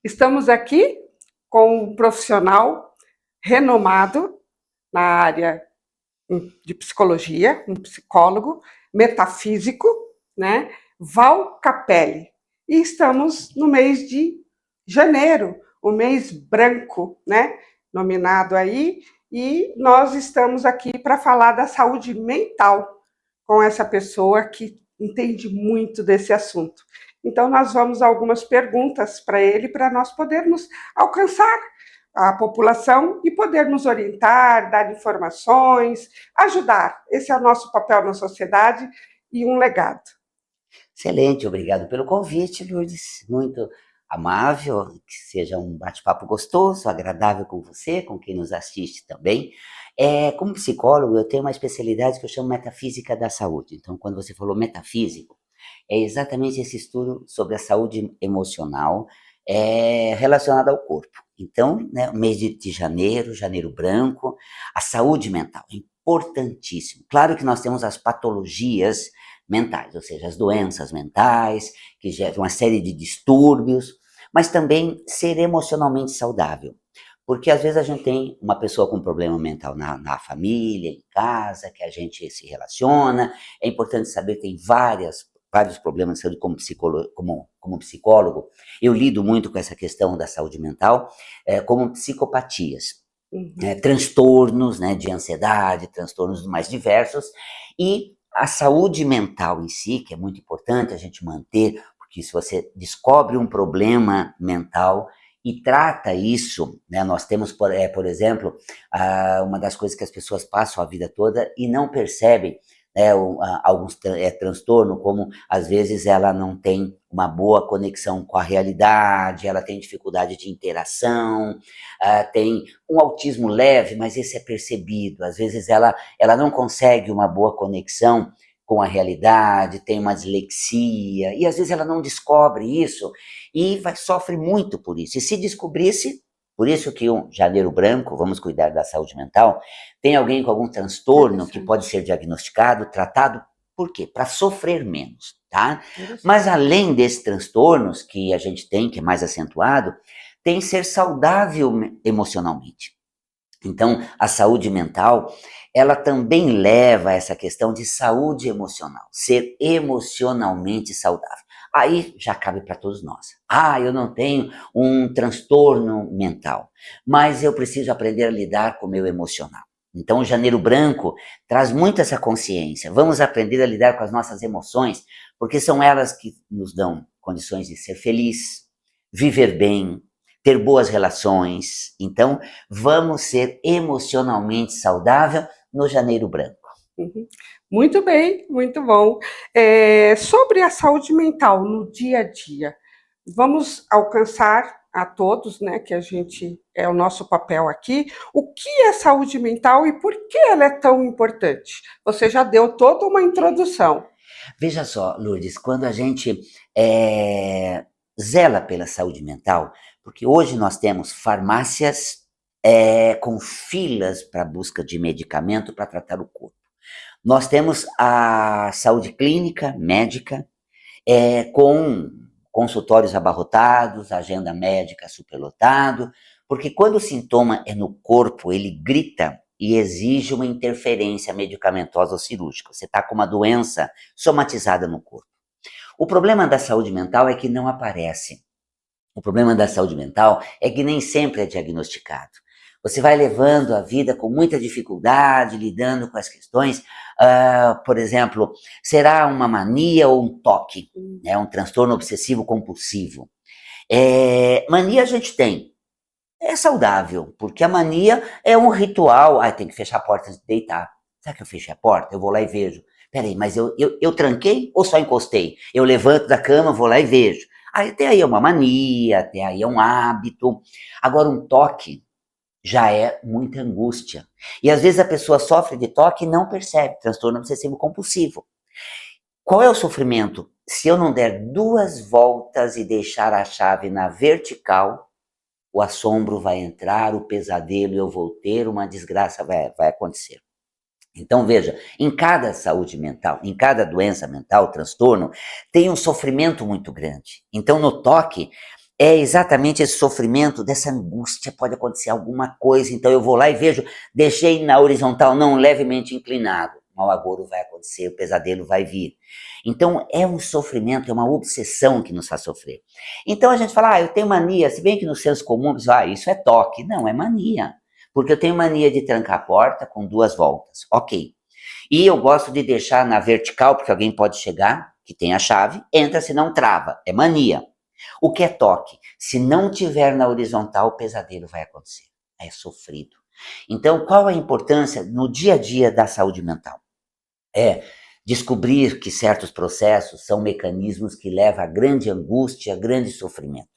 Estamos aqui com um profissional renomado na área de psicologia, um psicólogo metafísico, né? Val Capelli. E estamos no mês de janeiro, o mês branco, né? Nominado aí, e nós estamos aqui para falar da saúde mental com essa pessoa que entende muito desse assunto. Então, nós vamos a algumas perguntas para ele, para nós podermos alcançar a população e podermos orientar, dar informações, ajudar. Esse é o nosso papel na sociedade e um legado. Excelente, obrigado pelo convite, Lourdes. Muito amável, que seja um bate-papo gostoso, agradável com você, com quem nos assiste também. Como psicólogo, eu tenho uma especialidade que eu chamo metafísica da saúde. Então, quando você falou metafísico, é exatamente esse estudo sobre a saúde emocional relacionada ao corpo. Então, né, o mês de janeiro, janeiro branco, a saúde mental, é importantíssimo. Claro que nós temos as patologias mentais, ou seja, as doenças mentais, que geram uma série de distúrbios, mas também ser emocionalmente saudável. Porque às vezes a gente tem uma pessoa com problema mental na família, em casa, que a gente se relaciona. É importante saber que tem vários problemas de saúde como psicólogo. Eu lido muito com essa questão da saúde mental, como psicopatias. Transtornos, né, de ansiedade, transtornos mais diversos, e a saúde mental em si, que é muito importante a gente manter, porque se você descobre um problema mental e trata isso, né, nós temos, por exemplo, uma das coisas que as pessoas passam a vida toda e não percebem, alguns transtornos, como às vezes ela não tem uma boa conexão com a realidade, ela tem dificuldade de interação, tem um autismo leve, mas esse é percebido, às vezes ela não consegue uma boa conexão com a realidade, tem uma dislexia, e às vezes ela não descobre isso e sofre muito por isso. E se descobrisse, por isso que um janeiro branco, vamos cuidar da saúde mental, tem alguém com algum transtorno que pode ser diagnosticado, tratado, por quê? Para sofrer menos, tá? Mas além desses transtornos que a gente tem, que é mais acentuado, tem ser saudável emocionalmente. Então, a saúde mental, ela também leva a essa questão de saúde emocional, ser emocionalmente saudável. Aí já cabe para todos nós. Eu não tenho um transtorno mental, mas eu preciso aprender a lidar com o meu emocional. Então, o Janeiro Branco traz muito essa consciência. Vamos aprender a lidar com as nossas emoções, porque são elas que nos dão condições de ser feliz, viver bem, ter boas relações. Então, vamos ser emocionalmente saudável no Janeiro Branco. Muito bem, muito bom. Sobre a saúde mental no dia a dia, vamos alcançar a todos, né, que a gente é o nosso papel aqui, o que é saúde mental e por que ela é tão importante? Você já deu toda uma introdução. Veja só, Lourdes, quando a gente zela pela saúde mental, porque hoje nós temos farmácias com filas para busca de medicamento para tratar o corpo. Nós temos a saúde clínica, médica, com consultórios abarrotados, agenda médica superlotado, porque quando o sintoma é no corpo, ele grita e exige uma interferência medicamentosa ou cirúrgica. Você está com uma doença somatizada no corpo. O problema da saúde mental é que não aparece. O problema da saúde mental é que nem sempre é diagnosticado. Você vai levando a vida com muita dificuldade, lidando com as questões. Por exemplo, será uma mania ou um toque? Né? Um transtorno obsessivo compulsivo. Mania a gente tem. É saudável, porque a mania é um ritual. Tem que fechar a porta antes de deitar. Será que eu fechei a porta? Eu vou lá e vejo. Peraí, mas eu tranquei ou só encostei? Eu levanto da cama, vou lá e vejo. Até aí é uma mania, até aí é um hábito. Agora, um toque já é muita angústia. E às vezes a pessoa sofre de toque e não percebe, transtorno obsessivo compulsivo. Qual é o sofrimento? Se eu não der 2 voltas e deixar a chave na vertical, o assombro vai entrar, o pesadelo eu vou ter, uma desgraça vai acontecer. Então, veja, em cada saúde mental, em cada doença mental, transtorno, tem um sofrimento muito grande. Então, no toque, É exatamente esse sofrimento, dessa angústia, pode acontecer alguma coisa, então eu vou lá e vejo, deixei na horizontal, não, levemente inclinado, mau agouro vai acontecer, o pesadelo vai vir. Então é um sofrimento, é uma obsessão que nos faz sofrer. Então a gente fala, eu tenho mania, se bem que no senso comum, pessoal, isso é toque. Não, é mania, porque eu tenho mania de trancar a porta com 2 voltas, ok. E eu gosto de deixar na vertical, porque alguém pode chegar, que tem a chave, entra, se não trava, é mania. O que é toque? Se não tiver na horizontal, o pesadelo vai acontecer. É sofrido. Então, qual a importância no dia a dia da saúde mental? É descobrir que certos processos são mecanismos que levam a grande angústia, a grande sofrimento.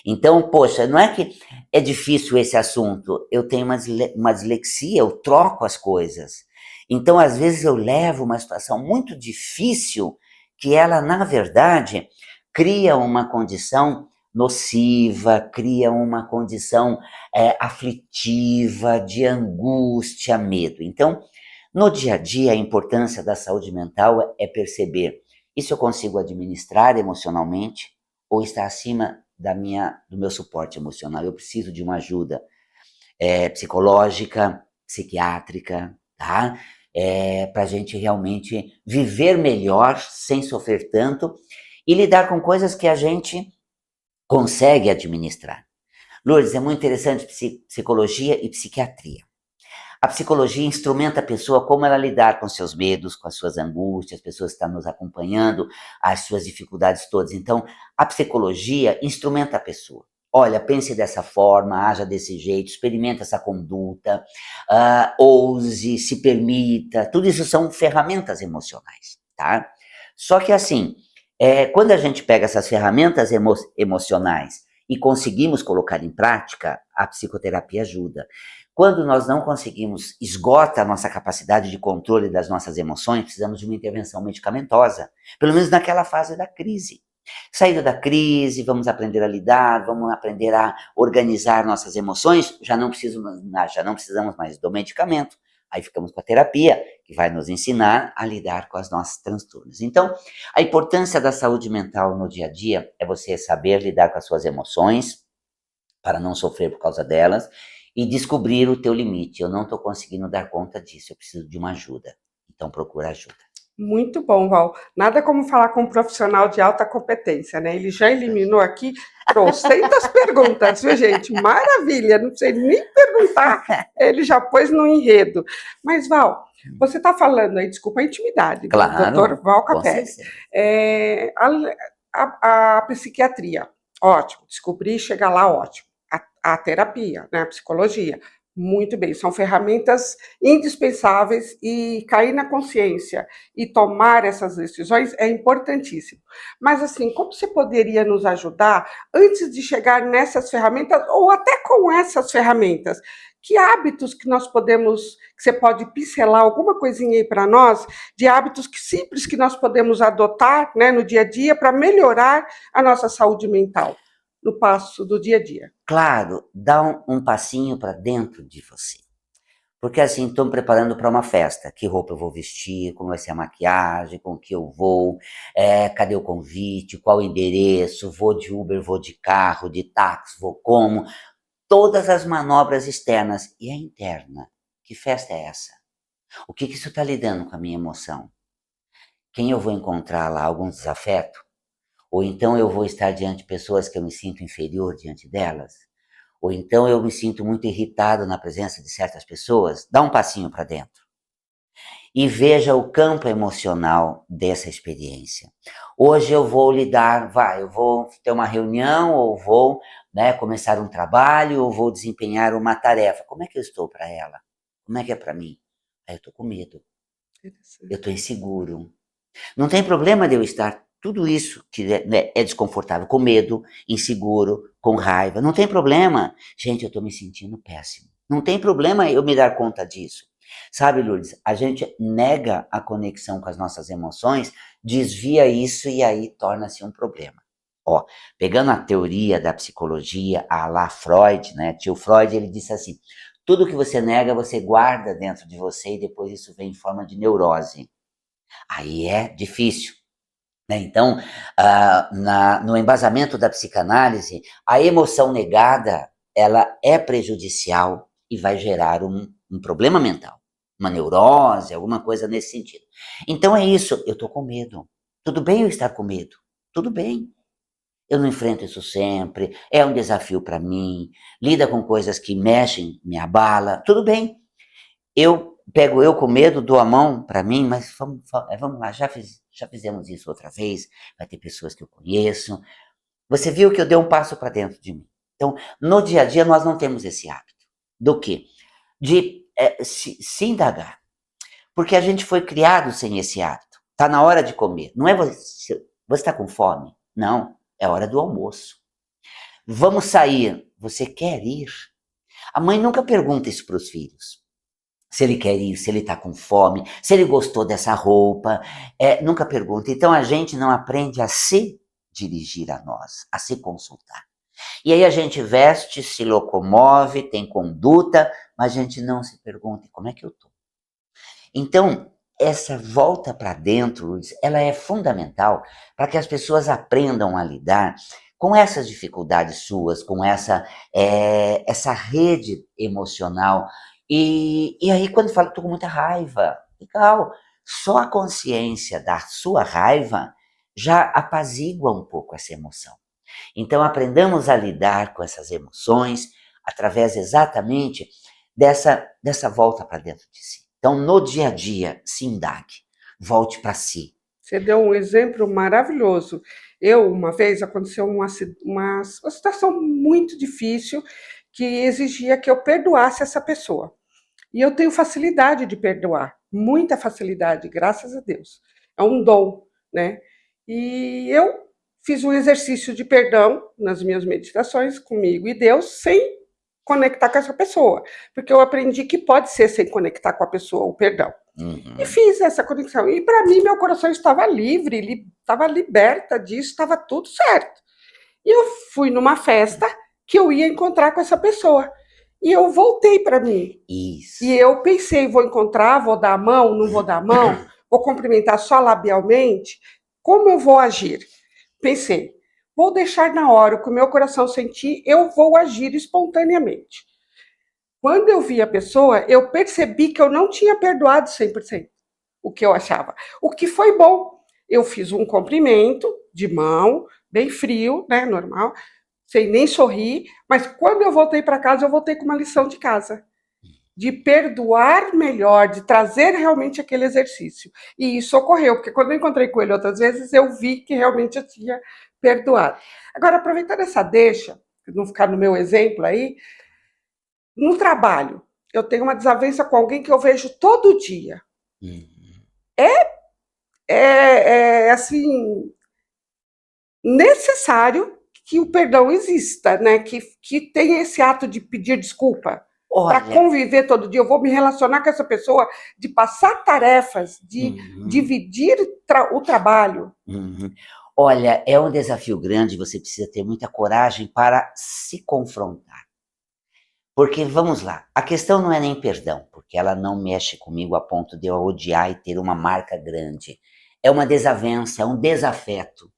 Então, poxa, não é que é difícil esse assunto, eu tenho uma dislexia, eu troco as coisas. Então, às vezes, eu levo uma situação muito difícil que ela, na verdade, cria uma condição nociva, cria uma condição aflitiva, de angústia, medo. Então, no dia a dia, a importância da saúde mental é perceber isso eu consigo administrar emocionalmente ou está acima do meu suporte emocional. Eu preciso de uma ajuda psicológica, psiquiátrica, tá? Para a gente realmente viver melhor, sem sofrer tanto e lidar com coisas que a gente consegue administrar. Lourdes, é muito interessante psicologia e psiquiatria. A psicologia instrumenta a pessoa como ela lidar com seus medos, com as suas angústias, as pessoas que estão nos acompanhando, as suas dificuldades todas. Então, a psicologia instrumenta a pessoa. Olha, pense dessa forma, haja desse jeito, experimenta essa conduta, ouse, se permita. Tudo isso são ferramentas emocionais, tá? Só que assim, quando a gente pega essas ferramentas emocionais e conseguimos colocar em prática, a psicoterapia ajuda. Quando nós não conseguimos, esgota a nossa capacidade de controle das nossas emoções, precisamos de uma intervenção medicamentosa, pelo menos naquela fase da crise. Saída da crise, vamos aprender a lidar, vamos aprender a organizar nossas emoções, já não precisamos mais do medicamento. Aí ficamos com a terapia, que vai nos ensinar a lidar com as nossas transtornos. Então, a importância da saúde mental no dia a dia é você saber lidar com as suas emoções, para não sofrer por causa delas, e descobrir o teu limite. Eu não estou conseguindo dar conta disso, eu preciso de uma ajuda. Então procura ajuda. Muito bom, Val. Nada como falar com um profissional de alta competência, né? Ele já eliminou aqui trocentas perguntas, viu, gente? Maravilha, não sei nem perguntar, ele já pôs no enredo. Mas, Val, você está falando aí, desculpa a intimidade, viu? Claro, Doutor Val com Capelli. certeza. A psiquiatria, ótimo, descobrir e chegar lá, ótimo. A terapia, né? A psicologia, muito bem, são ferramentas indispensáveis e cair na consciência e tomar essas decisões é importantíssimo. Mas assim, como você poderia nos ajudar antes de chegar nessas ferramentas ou até com essas ferramentas? Que hábitos que nós podemos, que você pode pincelar alguma coisinha aí para nós, de hábitos simples que nós podemos adotar, né, no dia a dia para melhorar a nossa saúde mental no passo do dia a dia? Claro, dá um passinho para dentro de você. Porque assim, estou me preparando para uma festa. Que roupa eu vou vestir? Como vai ser a maquiagem? Com que eu vou? Cadê o convite? Qual o endereço? Vou de Uber? Vou de carro? De táxi? Vou como? Todas as manobras externas e a interna. Que festa é essa? O que isso está lidando com a minha emoção? Quem eu vou encontrar lá? Algum desafeto? Ou então eu vou estar diante de pessoas que eu me sinto inferior diante delas? Ou então eu me sinto muito irritado na presença de certas pessoas? Dá um passinho para dentro e veja o campo emocional dessa experiência. Hoje eu vou lidar, eu vou ter uma reunião ou vou, né, começar um trabalho ou vou desempenhar uma tarefa. Como é que eu estou para ela? Como é que é para mim? Eu estou com medo, eu estou inseguro. Não tem problema de eu estar tudo isso que é desconfortável, com medo, inseguro, com raiva. Não tem problema. Gente, eu estou me sentindo péssimo. Não tem problema eu me dar conta disso. Sabe, Lourdes, a gente nega a conexão com as nossas emoções, desvia isso e aí torna-se um problema. Ó, pegando a teoria da psicologia, a lá Freud, né? Tio Freud, ele disse assim: tudo que você nega, você guarda dentro de você e depois isso vem em forma de neurose. Aí é difícil. né? Então, no embasamento da psicanálise, a emoção negada, ela é prejudicial e vai gerar um problema mental, uma neurose, alguma coisa nesse sentido. Então é isso, eu estou com medo. Tudo bem eu estar com medo, tudo bem. Eu não enfrento isso sempre, é um desafio para mim, lida com coisas que mexem, me abala, tudo bem. Eu pego eu com medo, dou a mão para mim, mas vamos lá, já fizemos isso outra vez, vai ter pessoas que eu conheço. Você viu que eu dei um passo para dentro de mim. Então, no dia a dia, nós não temos esse hábito. Do quê? De se indagar. Porque a gente foi criado sem esse hábito. Está na hora de comer. Não é você está com fome? Não, é hora do almoço. Vamos sair. Você quer ir? A mãe nunca pergunta isso para os filhos. Se ele quer ir, se ele está com fome, se ele gostou dessa roupa, nunca pergunta. Então a gente não aprende a se dirigir a nós, a se consultar. E aí a gente veste, se locomove, tem conduta, mas a gente não se pergunta, como é que eu estou? Então, essa volta para dentro, Lourdes, ela é fundamental para que as pessoas aprendam a lidar com essas dificuldades suas, com essa rede emocional. E aí, quando fala, estou com muita raiva, legal, só a consciência da sua raiva já apazigua um pouco essa emoção. Então, aprendamos a lidar com essas emoções através exatamente dessa volta para dentro de si. Então, no dia a dia, se indague, volte para si. Você deu um exemplo maravilhoso. Uma vez, aconteceu uma situação muito difícil que exigia que eu perdoasse essa pessoa. E eu tenho facilidade de perdoar, muita facilidade, graças a Deus. É um dom, né? E eu fiz um exercício de perdão nas minhas meditações comigo e Deus, sem conectar com essa pessoa, porque eu aprendi que pode ser sem conectar com a pessoa o perdão. E fiz essa conexão. E para mim, meu coração estava livre, estava liberta disso, estava tudo certo. E eu fui numa festa que eu ia encontrar com essa pessoa. E eu voltei para mim. Isso. E eu pensei, vou encontrar, vou dar a mão, não vou dar a mão, vou cumprimentar só labialmente, como eu vou agir? Pensei, vou deixar na hora o que o meu coração sentir, eu vou agir espontaneamente. Quando eu vi a pessoa, eu percebi que eu não tinha perdoado 100% o que eu achava. O que foi bom. Eu fiz um cumprimento de mão, bem frio, né, normal, sem nem sorrir, mas quando eu voltei para casa, eu voltei com uma lição de casa. De perdoar melhor, de trazer realmente aquele exercício. E isso ocorreu, porque quando eu encontrei com ele outras vezes, eu vi que realmente eu tinha perdoado. Agora, aproveitando essa deixa, não ficar no meu exemplo aí, no trabalho, eu tenho uma desavença com alguém que eu vejo todo dia. Assim, necessário que o perdão exista, né? Que tenha esse ato de pedir desculpa. Para conviver todo dia, eu vou me relacionar com essa pessoa, de passar tarefas, de dividir o trabalho. Olha, é um desafio grande, você precisa ter muita coragem para se confrontar. Porque, vamos lá, a questão não é nem perdão, porque ela não mexe comigo a ponto de eu odiar e ter uma marca grande. É uma desavença, é um desafeto,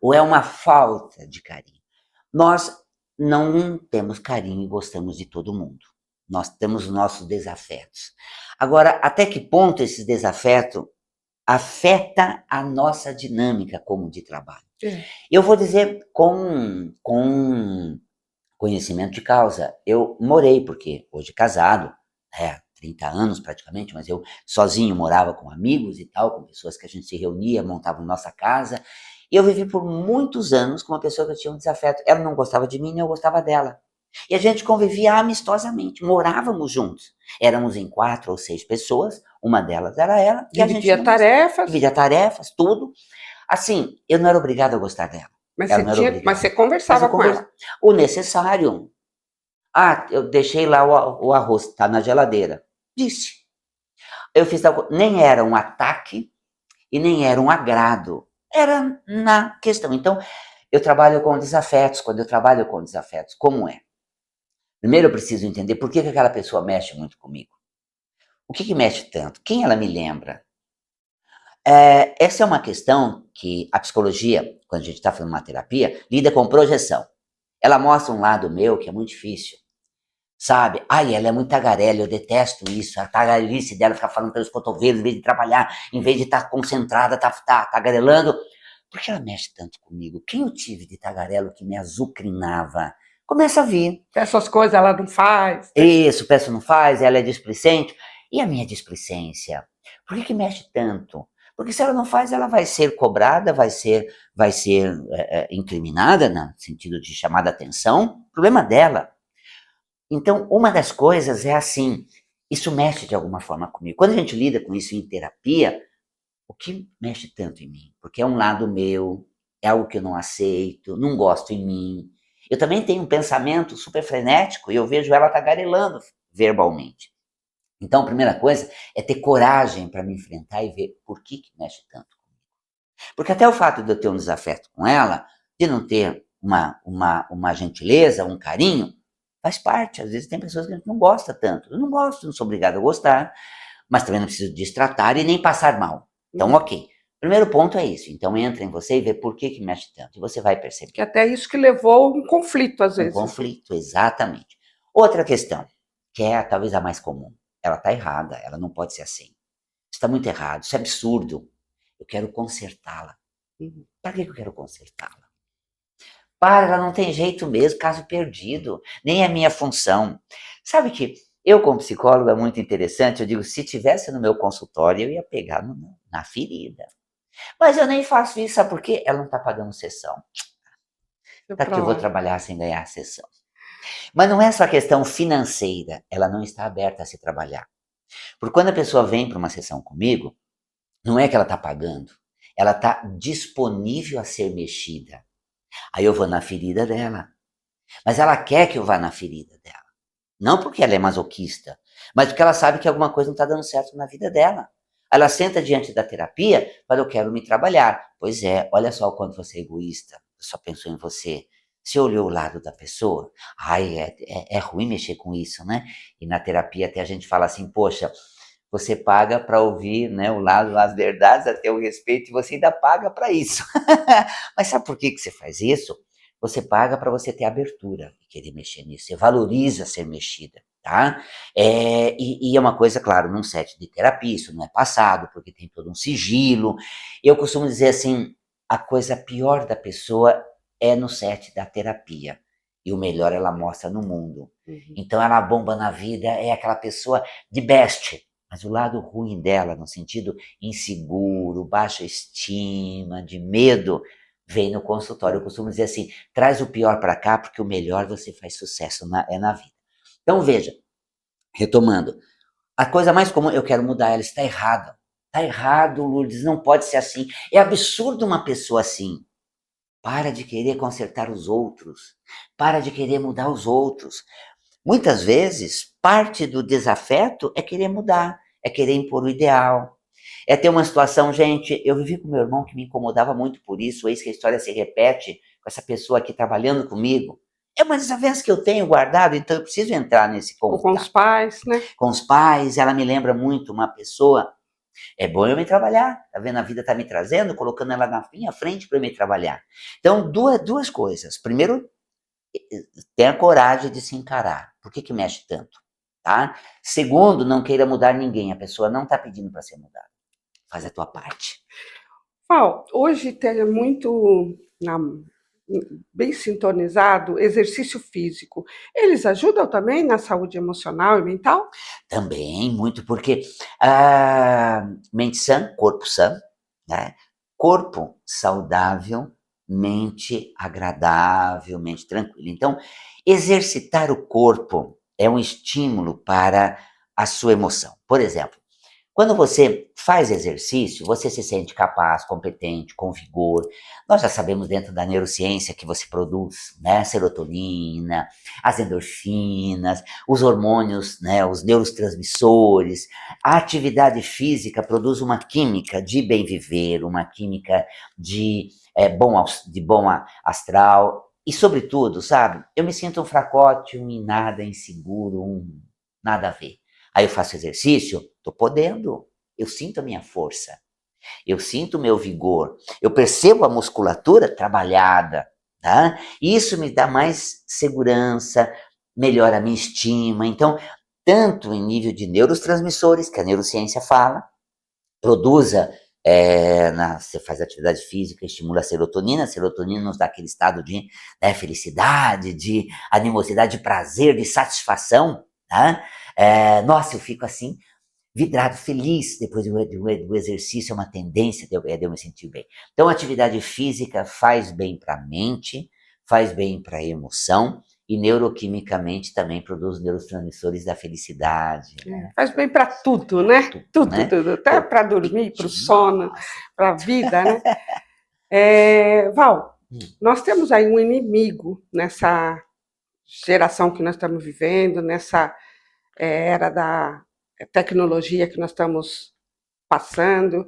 ou é uma falta de carinho. Nós não temos carinho e gostamos de todo mundo. Nós temos nossos desafetos. Agora, até que ponto esse desafeto afeta a nossa dinâmica como de trabalho? Eu vou dizer com conhecimento de causa. Eu morei, porque hoje casado, 30 anos praticamente, mas eu sozinho morava com amigos e tal, com pessoas que a gente se reunia, montava nossa casa. E eu vivi por muitos anos com uma pessoa que eu tinha um desafeto. Ela não gostava de mim, nem eu gostava dela. E a gente convivia amistosamente, morávamos juntos. Éramos em 4 ou 6 pessoas, uma delas era ela. Dividia tarefas, tudo. Assim, eu não era obrigado a gostar dela. Mas você conversava com ela. O necessário. Eu deixei lá o arroz, tá na geladeira. Disse. Eu fiz tal coisa. Nem era um ataque e nem era um agrado. Era na questão. Então, eu trabalho com desafetos. Quando eu trabalho com desafetos, como é? Primeiro eu preciso entender por que aquela pessoa mexe muito comigo. O que mexe tanto? Quem ela me lembra? Essa é uma questão que a psicologia, quando a gente está fazendo uma terapia, lida com projeção. Ela mostra um lado meu que é muito difícil. Sabe? Ai, ela é muito tagarela, eu detesto isso. A tagarelice dela ficar falando pelos cotovelos, em vez de trabalhar, em vez de estar concentrada, tá tagarelando. Por que ela mexe tanto comigo? Quem eu tive de tagarelo que me azucrinava? Começa a vir. Essas coisas ela não faz. Isso, peço não faz, ela é displicente. E a minha displicência? Por que mexe tanto? Porque se ela não faz, ela vai ser cobrada, vai ser incriminada, no sentido de chamar a atenção. Problema dela. Então, uma das coisas é assim, isso mexe de alguma forma comigo. Quando a gente lida com isso em terapia, o que mexe tanto em mim? Porque é um lado meu, é algo que eu não aceito, não gosto em mim. Eu também tenho um pensamento super frenético e eu vejo ela tagarelando verbalmente. Então, a primeira coisa é ter coragem para me enfrentar e ver por que mexe tanto comigo. Porque até o fato de eu ter um desafeto com ela, de não ter uma gentileza, um carinho, faz parte. Às vezes tem pessoas que a gente não gosta tanto. Eu não gosto, não sou obrigado a gostar, mas também não preciso destratar e nem passar mal. Então, ok. Primeiro ponto é isso. Então, entra em você e vê por que mexe tanto. E você vai perceber. Que até isso que levou um conflito, às vezes. Um conflito, exatamente. Outra questão, que é talvez a mais comum. Ela está errada, ela não pode ser assim. Isso está muito errado, isso é absurdo. Eu quero consertá-la. Para que eu quero consertá-la? Para, ela não tem jeito mesmo, caso perdido. Nem é minha função. Sabe que eu, como psicólogo, é muito interessante. Eu digo, se tivesse no meu consultório, eu ia pegar na ferida. Mas eu nem faço isso, sabe por quê? Ela não está pagando sessão. Para que eu vou trabalhar sem ganhar a sessão? Mas não é só questão financeira, ela não está aberta a se trabalhar. Porque quando a pessoa vem para uma sessão comigo, não é que ela está pagando, ela está disponível a ser mexida. Aí eu vou na ferida dela. Mas ela quer que eu vá na ferida dela. Não porque ela é masoquista, mas porque ela sabe que alguma coisa não está dando certo na vida dela. Ela senta diante da terapia e fala, eu quero me trabalhar. Pois é, olha só o quanto você é egoísta, só pensou em você. Você olhou o lado da pessoa? Ai, é ruim mexer com isso, né? E na terapia até a gente fala assim, poxa, você paga para ouvir, né, o lado, as verdades, até o respeito, e você ainda paga para isso. Mas sabe por que você faz isso? Você paga para você ter abertura e querer mexer nisso. Você valoriza ser mexida, tá? E é uma coisa, claro, num set de terapia, isso não é passado, porque tem todo um sigilo. Eu costumo dizer assim, a coisa pior da pessoa é no set da terapia. E o melhor ela mostra no mundo. Então ela bomba na vida, é aquela pessoa de best. Mas o lado ruim dela, no sentido inseguro, baixa estima, de medo, vem no consultório. Eu costumo dizer assim, traz o pior para cá, porque o melhor você faz sucesso na vida. Então veja, retomando, a coisa mais comum, eu quero mudar ela, está errado. Está errado, Lourdes, não pode ser assim. É absurdo uma pessoa assim. Para de querer consertar os outros. Para de querer mudar os outros. Muitas vezes, parte do desafeto é querer mudar, é querer impor o ideal. É ter uma situação, gente, eu vivi com meu irmão que me incomodava muito por isso, eis que a história se repete com essa pessoa aqui trabalhando comigo. É uma desavença que eu tenho guardado, então eu preciso entrar nesse Ou ponto. com os pais, né? Com os pais, ela me lembra muito uma pessoa. É bom eu me trabalhar, tá vendo? A vida tá me trazendo, colocando ela na minha frente para eu me trabalhar. Então, duas coisas. Primeiro, tenha coragem de se encarar. Por que mexe tanto? Tá? Segundo, não queira mudar ninguém. A pessoa não está pedindo para ser mudada. Faz a tua parte. Val, hoje tem muito bem sintonizado exercício físico. Eles ajudam também na saúde emocional e mental? Também, muito, porque mente sã, corpo sã, né? Corpo saudável, mente agradável, mente tranquila. Então, exercitar o corpo é um estímulo para a sua emoção. Por exemplo, quando você faz exercício, você se sente capaz, competente, com vigor. Nós já sabemos dentro da neurociência que você produz, né, serotonina, as endorfinas, os hormônios, né, os neurotransmissores. A atividade física produz uma química de bem viver, uma química de bom astral. E, sobretudo, sabe, eu me sinto um fracote, um nada, inseguro, um nada a ver. Aí eu faço exercício, estou podendo, eu sinto a minha força. eu sinto o meu vigor, eu percebo a musculatura trabalhada, tá? Isso me dá mais segurança, melhora a minha estima. Então, tanto em nível de neurotransmissores, que a neurociência fala, produza, você faz atividade física, estimula a serotonina nos dá aquele estado de, né, felicidade, de animosidade, de prazer, de satisfação, tá? Nossa, eu fico assim, vidrado, feliz depois do exercício, é uma tendência de eu me sentir bem. Então, a atividade física faz bem para a mente, faz bem para a emoção, e neuroquimicamente também produz neurotransmissores da felicidade, né? Faz bem para tudo, né? Tudo, Tudo, né? tudo. Até Então, para dormir, para o sono, nossa. para a vida, né? Val, nós temos aí um inimigo nessa geração que nós estamos vivendo, nessa era da tecnologia que nós estamos passando,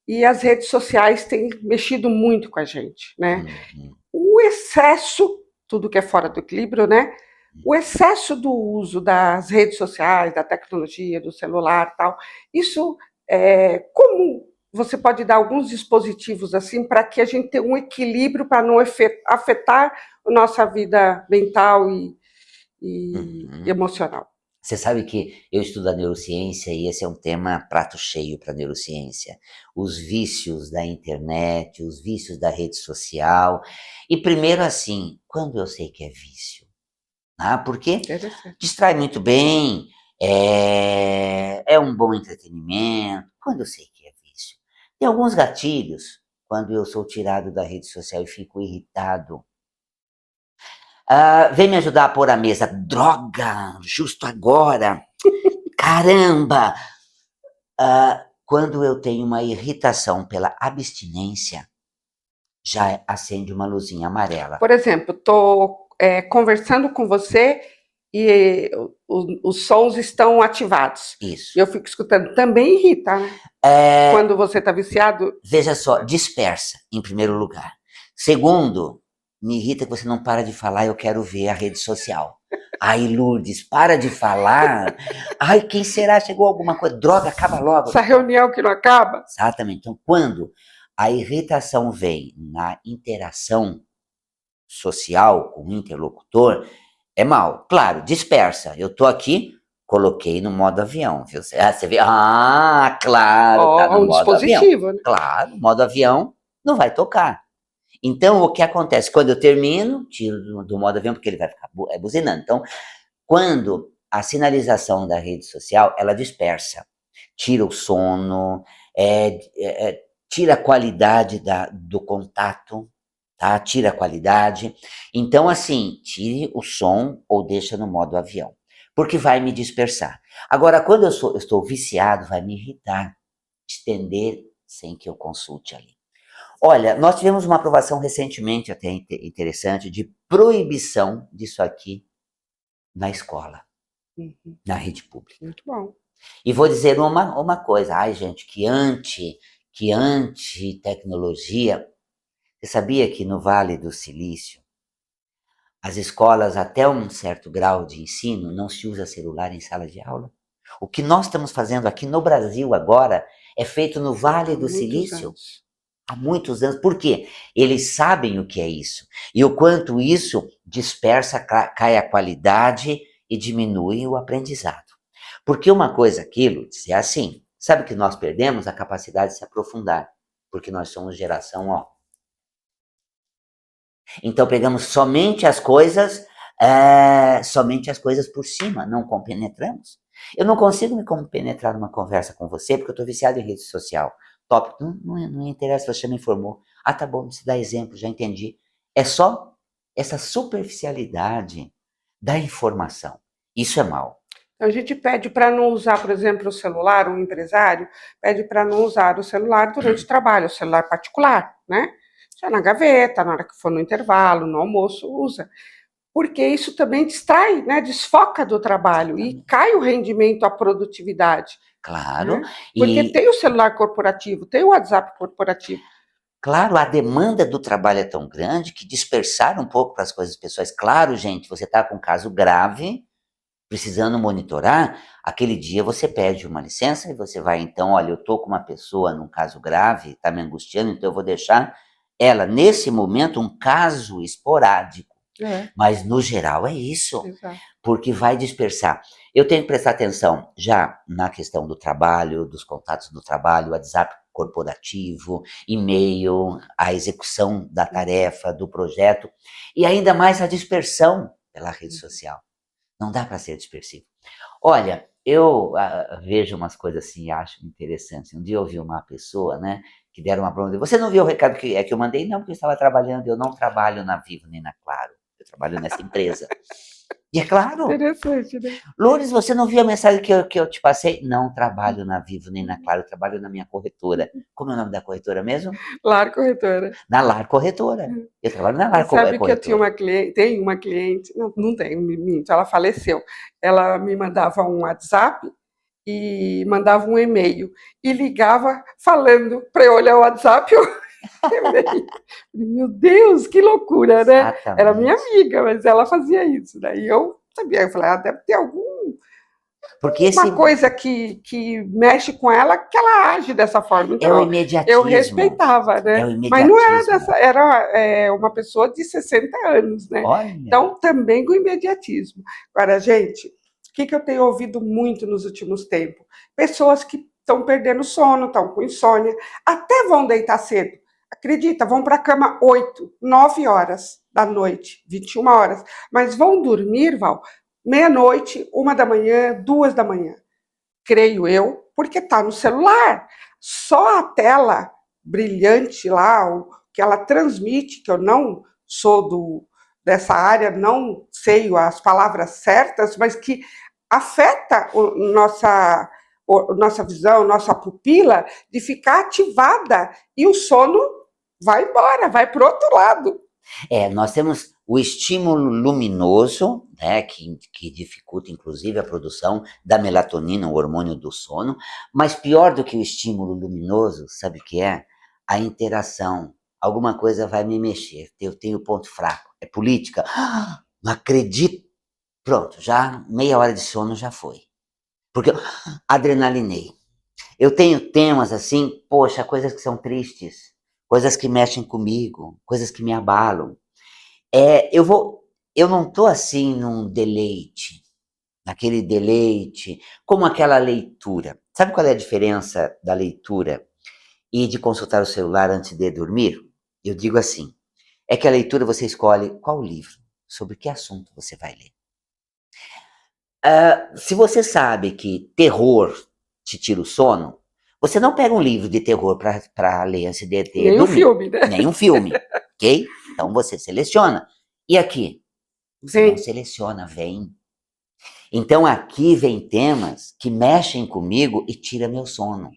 e as redes sociais têm mexido muito com a gente, né? Uhum. O excesso, tudo que é fora do equilíbrio, né? O excesso do uso das redes sociais, da tecnologia, do celular, tal, isso como você pode dar alguns dispositivos assim para que a gente tenha um equilíbrio para não afetar a nossa vida mental e Uhum. emocional? Você sabe que eu estudo a neurociência e esse é um tema prato cheio para a neurociência. Os vícios da internet, os vícios da rede social. E primeiro assim, quando eu sei que é vício? Porque Interessante. distrai muito bem, é um bom entretenimento. Quando eu sei que é vício? Tem alguns gatilhos quando eu sou tirado da rede social e fico irritado. Vem me ajudar a pôr a mesa. Droga, justo agora. Caramba! Quando eu tenho uma irritação pela abstinência, já acende uma luzinha amarela. Por exemplo, estou conversando com você e os sons estão ativados. Isso. Eu fico escutando. Também irrita, né? É, Quando você está viciado. veja só, dispersa, em primeiro lugar. Segundo, me irrita que você não para de falar, eu quero ver a rede social. Ai, Lourdes, para de falar. Ai, quem será? Chegou alguma coisa? Droga, acaba logo. Essa reunião que não acaba. Exatamente. Então, quando a irritação vem na interação social com o interlocutor, é mal. Claro, dispersa. Eu tô aqui, coloquei no modo avião, viu? Você vê, claro, tá no Um modo avião. dispositivo, né? Claro, modo avião não vai tocar. Então, o que acontece? Quando eu termino, tiro do modo avião, porque ele vai ficar buzinando. Então, quando a sinalização da rede social, ela dispersa, tira o sono, tira a qualidade do contato, tá? Tira a qualidade. Então, assim, tire o som ou deixa no modo avião, porque vai me dispersar. Agora, quando eu estou viciado, vai me irritar, estender sem que eu consulte ali. Olha, nós tivemos uma aprovação recentemente, até interessante, de proibição disso aqui na escola, Uhum. na rede pública. Muito bom. E vou dizer uma coisa, ai gente, que anti-tecnologia. Você sabia que no Vale do Silício, as escolas até um certo grau de ensino não se usa celular em sala de aula? O que nós estamos fazendo aqui no Brasil agora é feito no Vale do Silício há muitos anos. Por quê? Eles sabem o que é isso e o quanto isso dispersa, cai a qualidade e diminui o aprendizado. Porque uma coisa, aquilo, é assim, sabe que nós perdemos a capacidade de se aprofundar, porque nós somos geração, ó. Então pegamos somente as coisas por cima, não compenetramos. Eu não consigo me compenetrar numa conversa com você porque eu estou viciado em rede social. Top, não interessa, você me informou. Tá bom, se dá exemplo, já entendi. É só essa superficialidade da informação. Isso é mal. A gente pede para não usar, por exemplo, o celular, um empresário pede para não usar o celular durante o trabalho, o celular particular, né? Já na gaveta, na hora que for no intervalo, no almoço, usa. Porque isso também distrai, né? Desfoca do trabalho e cai o rendimento, a produtividade. Claro, Né? Porque e tem o celular corporativo, tem o WhatsApp corporativo. claro, a demanda do trabalho é tão grande que dispersaram um pouco para as coisas pessoais. Claro, gente, você está com um caso grave, precisando monitorar, aquele dia você pede uma licença e você vai, então, olha, eu estou com uma pessoa num caso grave, está me angustiando, então eu vou deixar ela, nesse momento, um caso esporádico. É, Mas, no geral, é isso, exato. porque vai dispersar. Eu tenho que prestar atenção já na questão do trabalho, dos contatos do trabalho, WhatsApp corporativo, e-mail, a execução da tarefa, do projeto, e ainda mais a dispersão pela rede social. Não dá para ser dispersivo. Olha, eu vejo umas coisas assim e acho interessante. Um dia eu ouvi uma pessoa, né, que deram uma bronca. Você não viu o recado que eu mandei? Não, porque eu estava trabalhando. Eu não trabalho na Vivo nem na Claro. Eu trabalho nessa empresa. E é claro, Interessante, né? Loures, você não viu a mensagem que eu te passei? Não trabalho na Vivo nem na Claro, eu trabalho na minha corretora. Como é o nome da corretora mesmo? Lar Corretora. Na Lar Corretora. Eu trabalho na Você Lar sabe que eu tinha Corretora. uma cliente, tem uma cliente, não, não tenho, minto, ela faleceu. Ela me mandava um WhatsApp e mandava um e-mail e ligava falando para eu olhar o WhatsApp e o e-mail. Meu Deus, que loucura, né? Era minha Exatamente. amiga, mas ela fazia isso. Daí eu sabia, eu falei, deve ter Porque alguma esse coisa que mexe com ela que ela age dessa forma. é o Então eu imediatismo. respeitava, É né? o Mas não era imediatismo. dessa, era uma pessoa de 60 anos, né? Olha. Então também com imediatismo. Agora, gente, o que eu tenho ouvido muito nos últimos tempos? Pessoas que estão perdendo sono, estão com insônia, até vão deitar cedo. Acredita, vão para a cama 8, 9 horas da noite, 21 horas, mas vão dormir, Val, meia-noite, 1 da manhã, 2 da manhã, creio eu, porque está no celular. Só a tela brilhante lá, o que ela transmite, que eu não sou dessa área, não sei as palavras certas, mas que afeta nossa visão, nossa pupila, de ficar ativada e o sono vai embora, vai para o outro lado. Nós temos o estímulo luminoso, né, que dificulta inclusive a produção da melatonina, o hormônio do sono, mas pior do que o estímulo luminoso, sabe o que é? A interação. Alguma coisa vai me mexer, eu tenho ponto fraco. É política? Não acredito. Pronto, já meia hora de sono já foi. Porque eu adrenalinei. Eu tenho temas assim, poxa, coisas que são tristes, coisas que mexem comigo, coisas que me abalam. Eu não estou assim num deleite, naquele deleite, como aquela leitura. Sabe qual é a diferença da leitura e de consultar o celular antes de dormir? Eu digo assim, é que a leitura você escolhe qual livro, sobre que assunto você vai ler. Se você sabe que terror te tira o sono, você não pega um livro de terror para ler antes de Nem o dormir, filme, né? nem um filme, ok? Então você seleciona. E aqui? Você não Vem. seleciona, vem. Então aqui vem temas que mexem comigo e tira meu sono.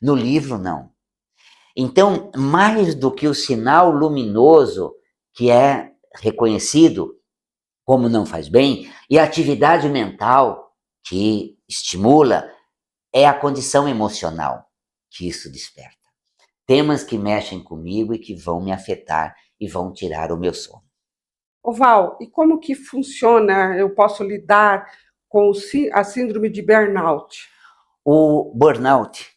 No livro, não. Então, mais do que o sinal luminoso que é reconhecido como não faz bem, e a atividade mental que estimula, é a condição emocional que isso desperta. Temas que mexem comigo e que vão me afetar e vão tirar o meu sono. Ô Val, e como que funciona? Eu posso lidar com a síndrome de burnout? O burnout,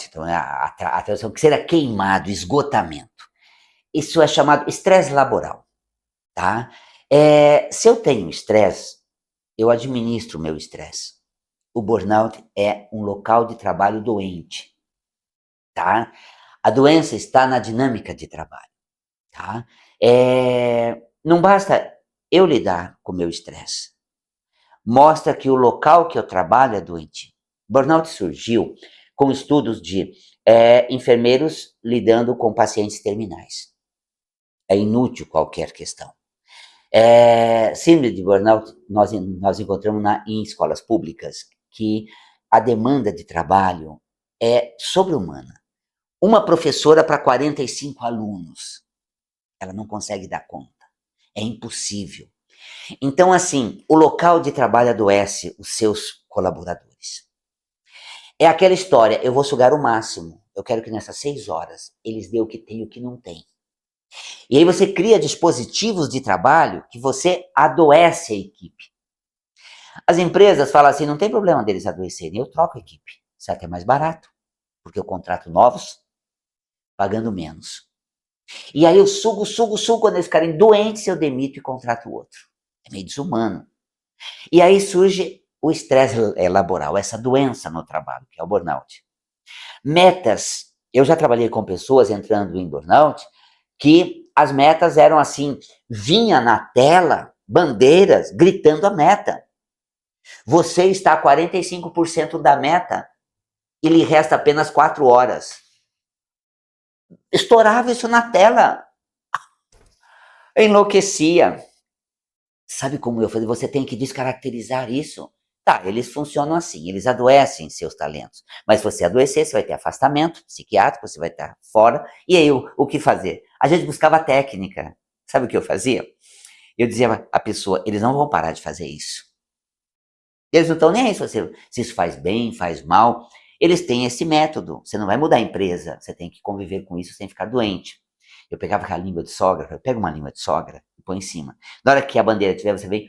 então é a tradução que seria queimado, esgotamento. Isso é chamado estresse laboral, tá? Se eu tenho estresse, eu administro o meu estresse. O burnout é um local de trabalho doente, tá? A doença está na dinâmica de trabalho, tá? Não basta eu lidar com o meu estresse. Mostra que o local que eu trabalho é doentio. Burnout surgiu com estudos de enfermeiros lidando com pacientes terminais. É inútil qualquer questão. Síndrome de burnout nós encontramos em escolas públicas, que a demanda de trabalho é sobre-humana. Uma professora para 45 alunos, ela não consegue dar conta. É impossível. Então, assim, o local de trabalho adoece os seus colaboradores. É aquela história, eu vou sugar o máximo. Eu quero que nessas 6 horas eles dêem o que tem e o que não tem. E aí você cria dispositivos de trabalho que você adoece a equipe. As empresas falam assim, não tem problema deles adoecerem, eu troco a equipe. Isso é até mais barato, porque eu contrato novos, pagando menos. E aí eu sugo, quando eles ficarem doentes, eu demito e contrato outro. É meio desumano. E aí surge o estresse laboral, essa doença no trabalho, que é o burnout. Metas. Eu já trabalhei com pessoas entrando em burnout, que as metas eram assim, vinha na tela, bandeiras, gritando a meta. Você está a 45% da meta e lhe resta apenas 4 horas. Estourava isso na tela. Enlouquecia. Sabe como eu falei? Você tem que descaracterizar isso. Tá, eles funcionam assim, eles adoecem seus talentos. Mas se você adoecer, você vai ter afastamento psiquiátrico, você vai estar fora. E aí, o que fazer? A gente buscava técnica. Sabe o que eu fazia? Eu dizia à pessoa, eles não vão parar de fazer isso. Eles não estão nem aí se isso faz bem, faz mal. Eles têm esse método. Você não vai mudar a empresa, você tem que conviver com isso sem ficar doente. Eu pegava aquela língua de sogra, eu pego uma língua de sogra e põe em cima. Na hora que a bandeira tiver, você vem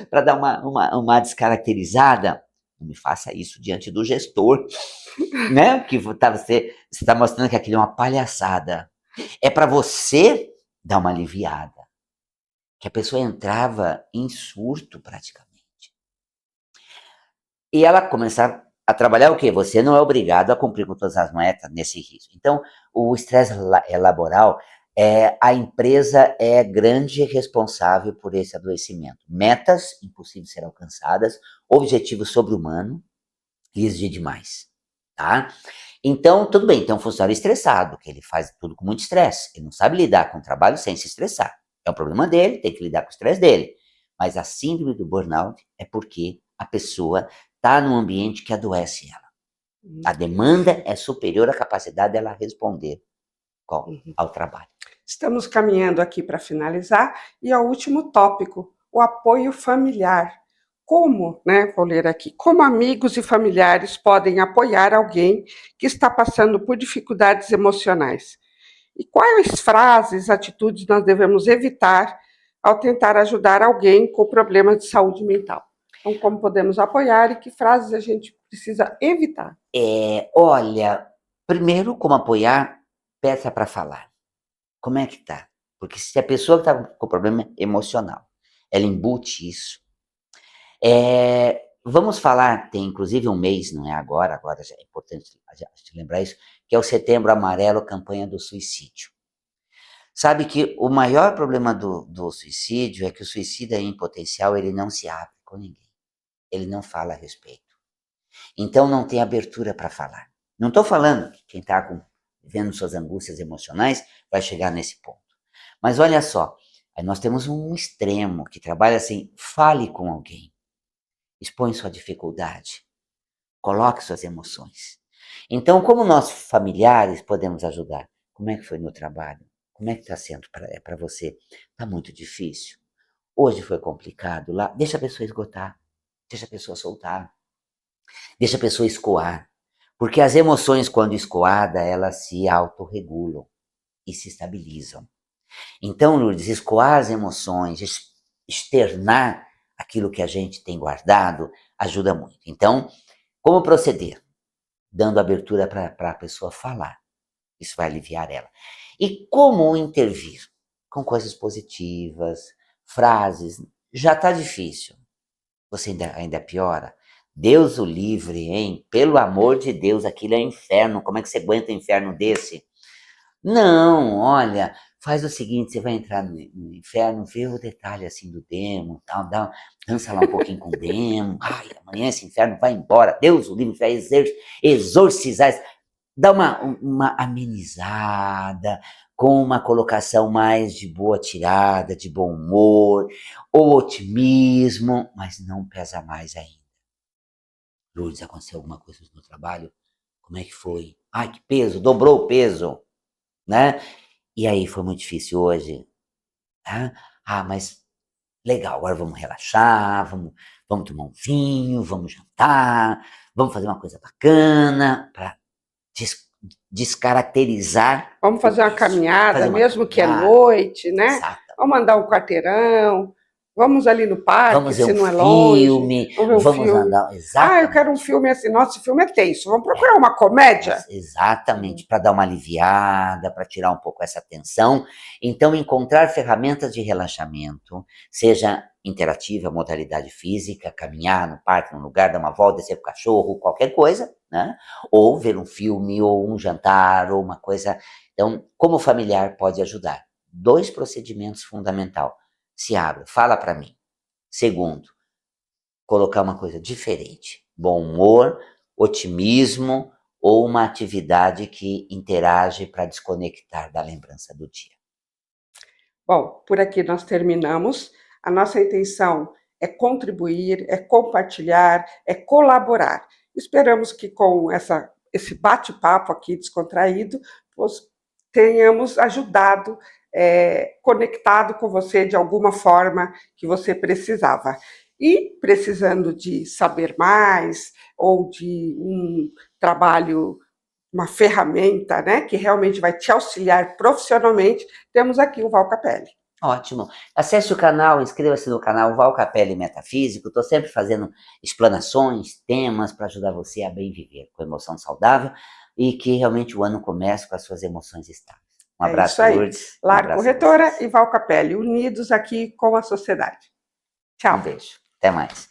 para dar uma descaracterizada. Não me faça isso diante do gestor, né? Que você está mostrando que aquilo é uma palhaçada. É para você dar uma aliviada. Que a pessoa entrava em surto praticamente. E ela começava a trabalhar o quê? Você não é obrigado a cumprir com todas as metas nesse risco. Então, o estresse laboral, a empresa é grande responsável por esse adoecimento. Metas impossíveis de ser alcançadas, objetivos sobre-humano e exigir demais, tá? Então, tudo bem, tem um funcionário estressado, que ele faz tudo com muito estresse. Ele não sabe lidar com o trabalho sem se estressar. É um problema dele, tem que lidar com o estresse dele. Mas a síndrome do burnout é porque a pessoa está num ambiente que adoece ela. A demanda é superior à capacidade dela responder ao trabalho. Estamos caminhando aqui para finalizar e ao último tópico, o apoio familiar. Como, né, vou ler aqui, como amigos e familiares podem apoiar alguém que está passando por dificuldades emocionais? E quais frases, atitudes nós devemos evitar ao tentar ajudar alguém com problemas de saúde mental? Então, como podemos apoiar e que frases a gente precisa evitar? Olha, primeiro, como apoiar, peça para falar. Como é que tá? Porque se a pessoa está com problema emocional, ela embute isso. Vamos falar, tem inclusive um mês, não é agora já é importante te lembrar isso, que é o Setembro Amarelo, campanha do suicídio. Sabe que o maior problema do suicídio é que o suicida em potencial, ele não se abre com ninguém. Ele não fala a respeito. Então não tem abertura para falar. Não estou falando que quem está vivendo suas angústias emocionais vai chegar nesse ponto. Mas olha só, aí nós temos um extremo que trabalha assim, fale com alguém. Expõe sua dificuldade. Coloque suas emoções. Então, como nós familiares podemos ajudar? Como é que foi no trabalho? Como é que está sendo para você? Está muito difícil? Hoje foi complicado lá? Deixa a pessoa esgotar. Deixa a pessoa soltar. Deixa a pessoa escoar. Porque as emoções, quando escoadas, elas se autorregulam e se estabilizam. Então, Lourdes, escoar as emoções, externar aquilo que a gente tem guardado, ajuda muito. Então, como proceder? Dando abertura para a pessoa falar. Isso vai aliviar ela. E como intervir? Com coisas positivas, frases. Já está difícil. Você ainda piora? Deus o livre, hein? Pelo amor de Deus, aquilo é inferno. Como é que você aguenta um inferno desse? Não, olha, faz o seguinte, você vai entrar no inferno, vê o detalhe assim do demo, tal, dança lá um pouquinho com o demo, ai, amanhã esse inferno vai embora, Deus o livre, vai exorcizar, dá uma amenizada, com uma colocação mais de boa tirada, de bom humor, ou otimismo, mas não pesa mais ainda. Lourdes, aconteceu alguma coisa no trabalho? Como é que foi? Ai, que peso, dobrou o peso, né? E aí, foi muito difícil hoje. Tá? Mas legal, agora vamos relaxar, vamos tomar um vinho, vamos jantar, vamos fazer uma coisa bacana para descaracterizar. Vamos fazer uma caminhada, mesmo que é caminhada. noite, né? Exato. Vamos andar um quarteirão, Vamos ali no parque, Vamos ver se um não é longe. filme, Vamos ver um vamos filme. andar. Ah, eu Exatamente. quero um filme assim. Nossa, esse filme é tenso. Vamos procurar uma comédia? Exatamente, para dar uma aliviada, para tirar um pouco essa tensão. Então, encontrar ferramentas de relaxamento, seja interativa, modalidade física, caminhar no parque, num lugar, dar uma volta, descer com o cachorro, qualquer coisa, né? Ou ver um filme, ou um jantar, ou uma coisa. Então, como familiar pode ajudar? 2 procedimentos fundamental. Se abre, fala para mim. Segundo, colocar uma coisa diferente. Bom humor, otimismo ou uma atividade que interage para desconectar da lembrança do dia. Bom, por aqui nós terminamos. A nossa intenção é contribuir, é compartilhar, é colaborar. Esperamos que com esse bate-papo aqui descontraído, nós tenhamos ajudado, conectado com você de alguma forma que você precisava. E precisando de saber mais ou de um trabalho, uma ferramenta, né, que realmente vai te auxiliar profissionalmente, temos aqui o Val Capelli. Ótimo. Acesse o canal, inscreva-se no canal Val Capelli Metafísico. Estou sempre fazendo explanações, temas para ajudar você a bem viver com emoção saudável e que realmente o ano comece com as suas emoções estáveis. Um É isso abraço, aí. Lourdes. Um Lar abraço a Corretora vocês. e Val Capelli, unidos aqui com a sociedade. Um Tchau. beijo. Até mais.